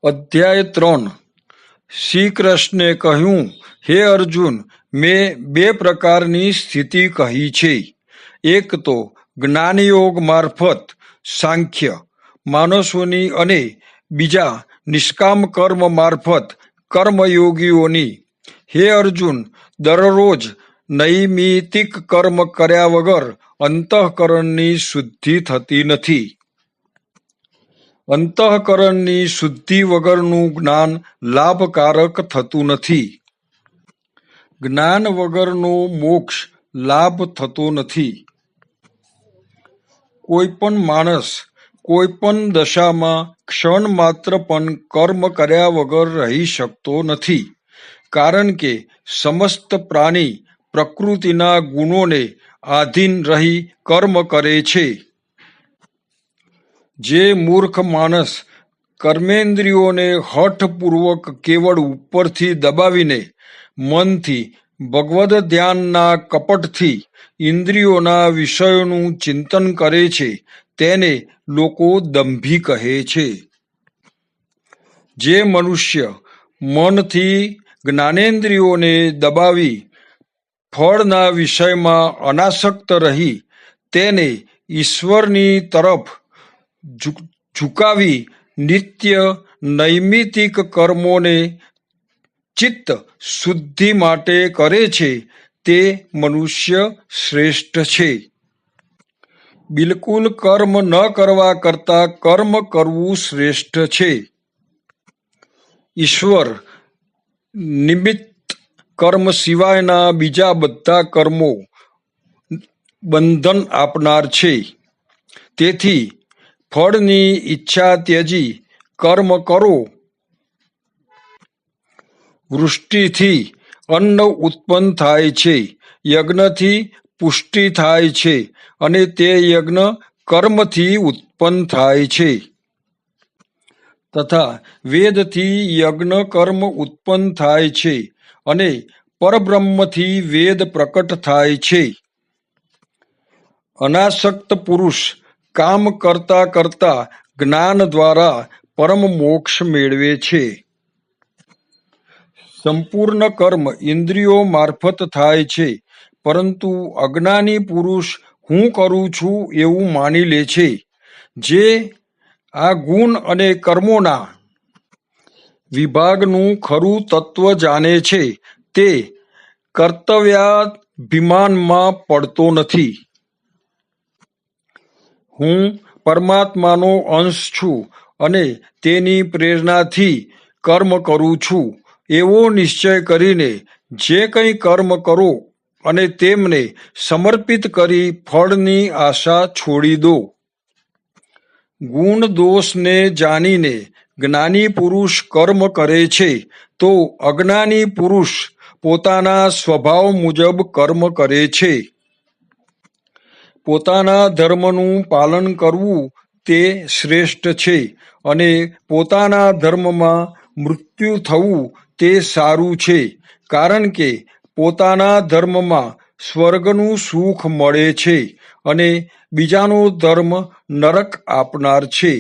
અધ્યાય 3 શ્રી કૃષ્ણે કહ્યું, હે અર્જુન, મેં બે પ્રકારની સ્થિતિ કહી છે. એક તો જ્ઞાનયોગ મારફત સાંખ્ય માણસોની અને બીજા નિષ્કામ કર્મ મારફત કર્મયોગીઓની. હે અર્જુન, દરરોજ નૈમિતિક કર્મ કર્યા વગર અંતઃકરણની શુદ્ધિ થતી નથી. અંતઃકરણની શુદ્ધિ વગરનું જ્ઞાન લાભકારક થતું નથી. જ્ઞાન વગરનો મોક્ષ લાભ થતો નથી. કોઈ પણ માણસ કોઈ પણ દશામાં ક્ષણ માત્ર પણ કર્મ કર્યા વગર રહી શકતો નથી, કારણ કે સમસ્ત પ્રાણી પ્રકૃતિના ગુણોને આધીન રહી કર્મ કરે છે. જે મૂર્ખ માણસ કર્મેન્દ્રિયોને હઠપૂર્વક કેવળ ઉપરથી દબાવીને મનથી ભગવદ ધ્યાનના કપટથી ઇન્દ્રિયોના વિષયોનું ચિંતન કરે છે, તેને લોકો દંભી કહે છે. જે મનુષ્ય મનથી જ્ઞાનેન્દ્રિયોને દબાવી ફળના વિષયમાં અનાસક્ત રહી તેને ઈશ્વરની તરફ ઝુકાવી નિત્ય નૈમિતિક કર્મોને ચિત્ત શુદ્ધિ માટે કરે છે, તે મનુષ્ય શ્રેષ્ઠ છે. બિલકુલ કર્મ ન કરવા કરતાં કર્મ કરવું શ્રેષ્ઠ છે. ઈશ્વર નિમિત્ત કર્મ સિવાયના બીજા બધા કર્મો બંધન આપનાર છે. તેથી ફળની ઈચ્છા ત્યજી કર્મ કરો. વૃષ્ટિથી અન્ન ઉત્પન્ન થાય છે, યજ્ઞથી પુષ્ટિ થાય છે, અને તે યજ્ઞ કર્મથી ઉત્પન્ન થાય છે. તથા વેદથી યજ્ઞ કર્મ ઉત્પન્ન થાય છે, અને પરબ્રહ્મથી વેદ પ્રકટ થાય છે. અનાસક્ત પુરુષ કામ કરતા કરતા જ્ઞાન દ્વારા પરમ મોક્ષ મેળવે છે. સંપૂર્ણ કર્મ ઇન્દ્રિયો મારફત થાય છે, પરંતુ અજ્ઞાની પુરુષ હું કરું છું એવું માની લે છે. જે આ ગુણ અને કર્મોના વિભાગનું ખરું તત્વ જાણે છે, તે કર્તવ્યાભિમાનમાં પડતો નથી. હું પરમાત્માનો અંશ છું અને તેની પ્રેરણાથી કર્મ કરું છું એવો નિશ્ચય કરીને જે કંઈ કર્મ કરો અને તેમને સમર્પિત કરી ફળની આશા છોડી દો. ગુણ દોષને જાણીને જ્ઞાની પુરુષ કર્મ કરે છે, તો અજ્ઞાની પુરુષ પોતાના સ્વભાવ મુજબ કર્મ કરે છે. પોતાના ધર્મનું પાલન કરવું તે શ્રેષ્ઠ છે, અને પોતાના ધર્મમાં મૃત્યુ થવું તે સારું છે, કારણ કે પોતાના ધર્મમાં સ્વર્ગનું સુખ મળે છે અને બીજાનો ધર્મ નરક આપનાર છે.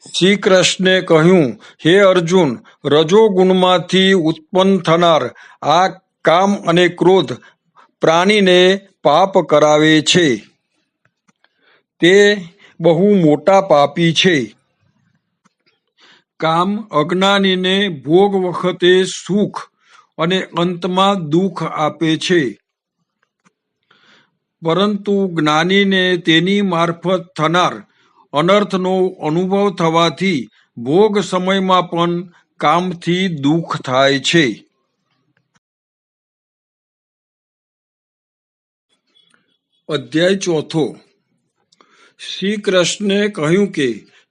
શ્રી કૃષ્ણે કહ્યું, હે અર્જુન, રજોગુણમાંથી ઉત્પન્ન થનાર આ કામ અને ક્રોધ પ્રાણીને પાપ કરાવે છે. તે બહુ મોટા પાપી છે. કામ અજ્ઞાનીને ભોગ વખતે સુખ અને અંતમાં દુઃખ આપે છે, પરંતુ જ્ઞાનીને તેની મારફત થનાર અનર્થનો અનુભવ થવાથી ભોગ સમયમાં પણ કામથી દુઃખ થાય છે. અધ્યાય 4 શ્રી કૃષ્ણે કહ્યું કે,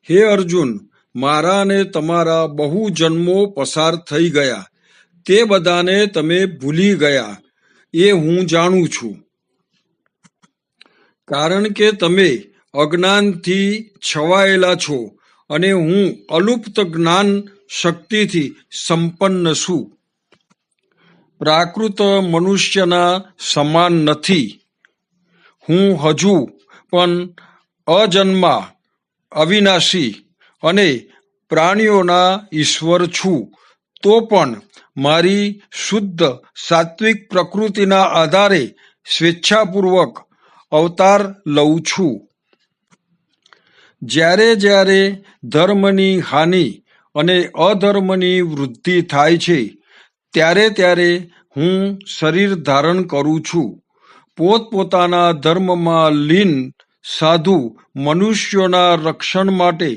હે અર્જુન, મારા ને તમારા બહુ જન્મો પસાર થઈ ગયા, તે બધાને તમે ભૂલી ગયા એ હું જાણું છું. કારણ કે તમે અજ્ઞાનથી છવાયેલા છો અને હું અલુપ્ત જ્ઞાન શક્તિથી સંપન્ન છું. પ્રાકૃત મનુષ્યના સમાન નથી. હું હજુ પણ અજન્મા, અવિનાશી અને પ્રાણીઓના ઈશ્વર છું, તો પણ મારી શુદ્ધ સાત્વિક પ્રકૃતિના આધારે સ્વેચ્છાપૂર્વક અવતાર લઉં છું. જ્યારે જ્યારે ધર્મની હાનિ અને અધર્મની વૃદ્ધિ થાય છે, ત્યારે ત્યારે હું શરીર ધારણ કરું છું. પોતપોતાના ધર્મમાં લીન સાધુ મનુષ્યોના રક્ષણ માટે,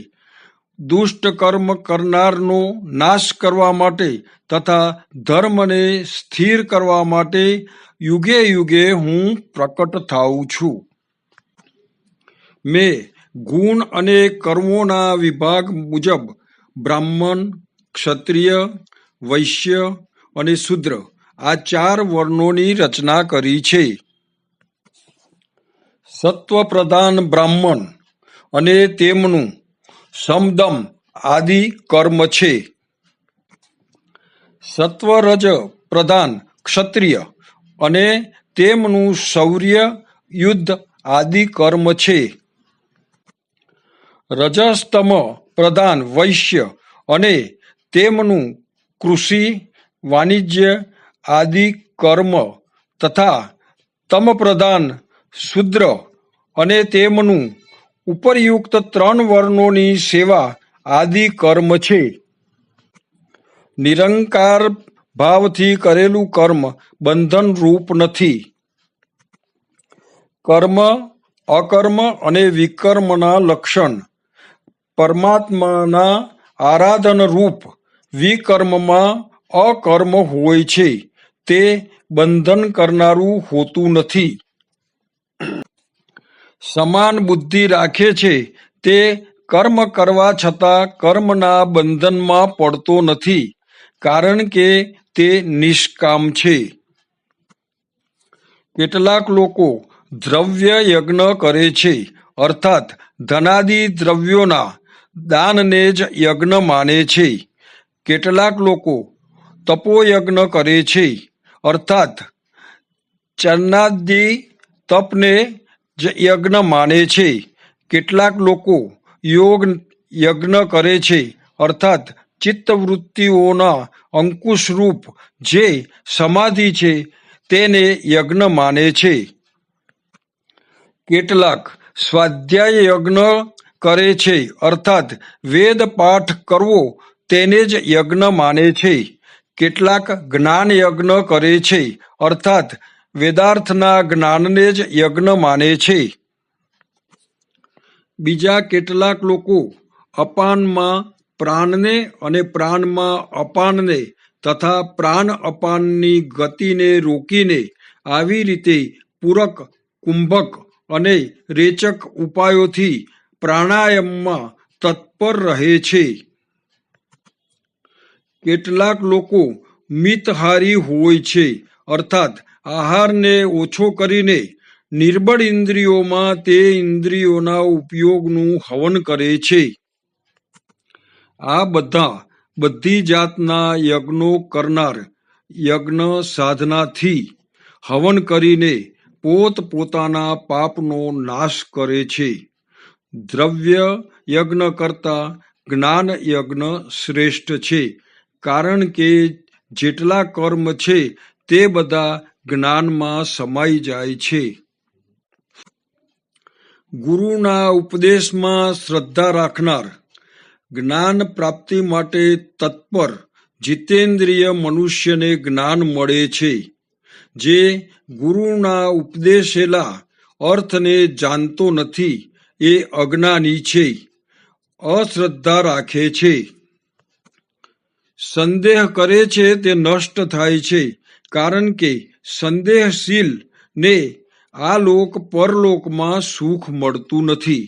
દુષ્ટ કર્મ કરનારનો નાશ કરવા માટે તથા ધર્મને સ્થિર કરવા માટે યુગે યુગે હું પ્રકટ થાઉં છું. મેં ગુણ અને કર્મોના વિભાગ મુજબ બ્રાહ્મણ, ક્ષત્રિય, વૈશ્ય અને શૂદ્ર આ 4 વર્ણોની રચના કરી છે. સત્વપ્રધાન બ્રાહ્મણ અને તેમનું સમદમ આદિ કર્મ છે. સત્વરજ પ્રધાન ક્ષત્રિય અને તેમનું શૌર્ય, યુદ્ધ આદિ કર્મ છે. રજસ્તમ પ્રધાન વૈશ્ય અને તેમનું કૃષિ, વાણિજ્ય આદિ કર્મ તથા તમપ્રધાન શૂદ્ર અને તેમનું ઉપરયુક્ત 3 વર્ણોની સેવા આદિ કર્મ છે. નિરંકાર ભાવથી કરેલું કર્મ બંધન રૂપ નથી. કર્મ, અકર્મ અને વિકર્મના લક્ષણ પરમાત્માના આરાધન રૂપ વિકર્મમાં અકર્મ હોય છે, તે બંધન કરનારું હોતું નથી. સમાન બુદ્ધિ રાખે છે તે કર્મ કરવા છતાં કર્મના બંધનમાં પડતો નથી, કારણ કે તે નિષ્કામ છે. કેટલાક લોકો દ્રવ્ય યજ્ઞ કરે છે, અર્થાત ધનાદિ દ્રવ્યોના દાનને જ યજ્ઞ માને છે. કેટલાક લોકો તપોયજ્ઞ કરે છે, અર્થાત ચરણાદિ તપને જ યજ્ઞ માને છે. કેટલાક લોકો યોગ યજ્ઞ કરે છે, અર્થાત ચિત્તવૃત્તિઓના અંકુશરૂપ જે સમાધિ છે તેને યજ્ઞ માને છે. કેટલાક સ્વાધ્યાય યજ્ઞ કરે છે, અર્થાત વેદ પાઠ કરવો તેને જ યજ્ઞ માને છે. કેટલાક જ્ઞાન યજ્ઞ કરે છે, અર્થાત વેદાર્થના જ્ઞાનને જ યજ્ઞ માને છે. બીજા કેટલાક લોકો અપાનમાં પ્રાણને અને પ્રાણમાં અપાનને તથા પ્રાણ અપાનની ગતિને રોકીને આવી રીતે પૂરક, કુંભક અને રેચક ઉપાયોથી પ્રાણાયામમાં તત્પર રહે છે. કેટલાક લોકો મિતહારી હોય છે, અર્થાત આહારને ઓછો કરીને નિર્બળ ઇન્દ્રિયોમાં તે ઇન્દ્રિયોના ઉપયોગનું હવન કરે છે. આ બધી જાતના યજ્ઞો કરનાર યજ્ઞ સાધનાથી હવન કરીને પોતપોતાના પાપનો નાશ કરે છે. દ્રવ્ય યજ્ઞ કરતા જ્ઞાન યજ્ઞ શ્રેષ્ઠ છે, કારણ કે જેટલા કર્મ છે તે બધા જ્ઞાનમાં સમાઈ જાય છે. ગુરુના ઉપદેશમાં શ્રદ્ધા રાખનાર, જ્ઞાન પ્રાપ્તિ માટે તત્પર જીતેન્દ્રિય મનુષ્યને જ્ઞાન મળે છે. જે ગુરુના ઉપદેશેલા અર્થને જાણતો નથી એ અજ્ઞાની છે, અશ્રદ્ધા રાખે છે. સંદેહ કરે છે તે નષ્ટ થાય છે, કારણ કે સંદેહશીલ ને આ લોક પરલોકમાં સુખ મળતું નથી.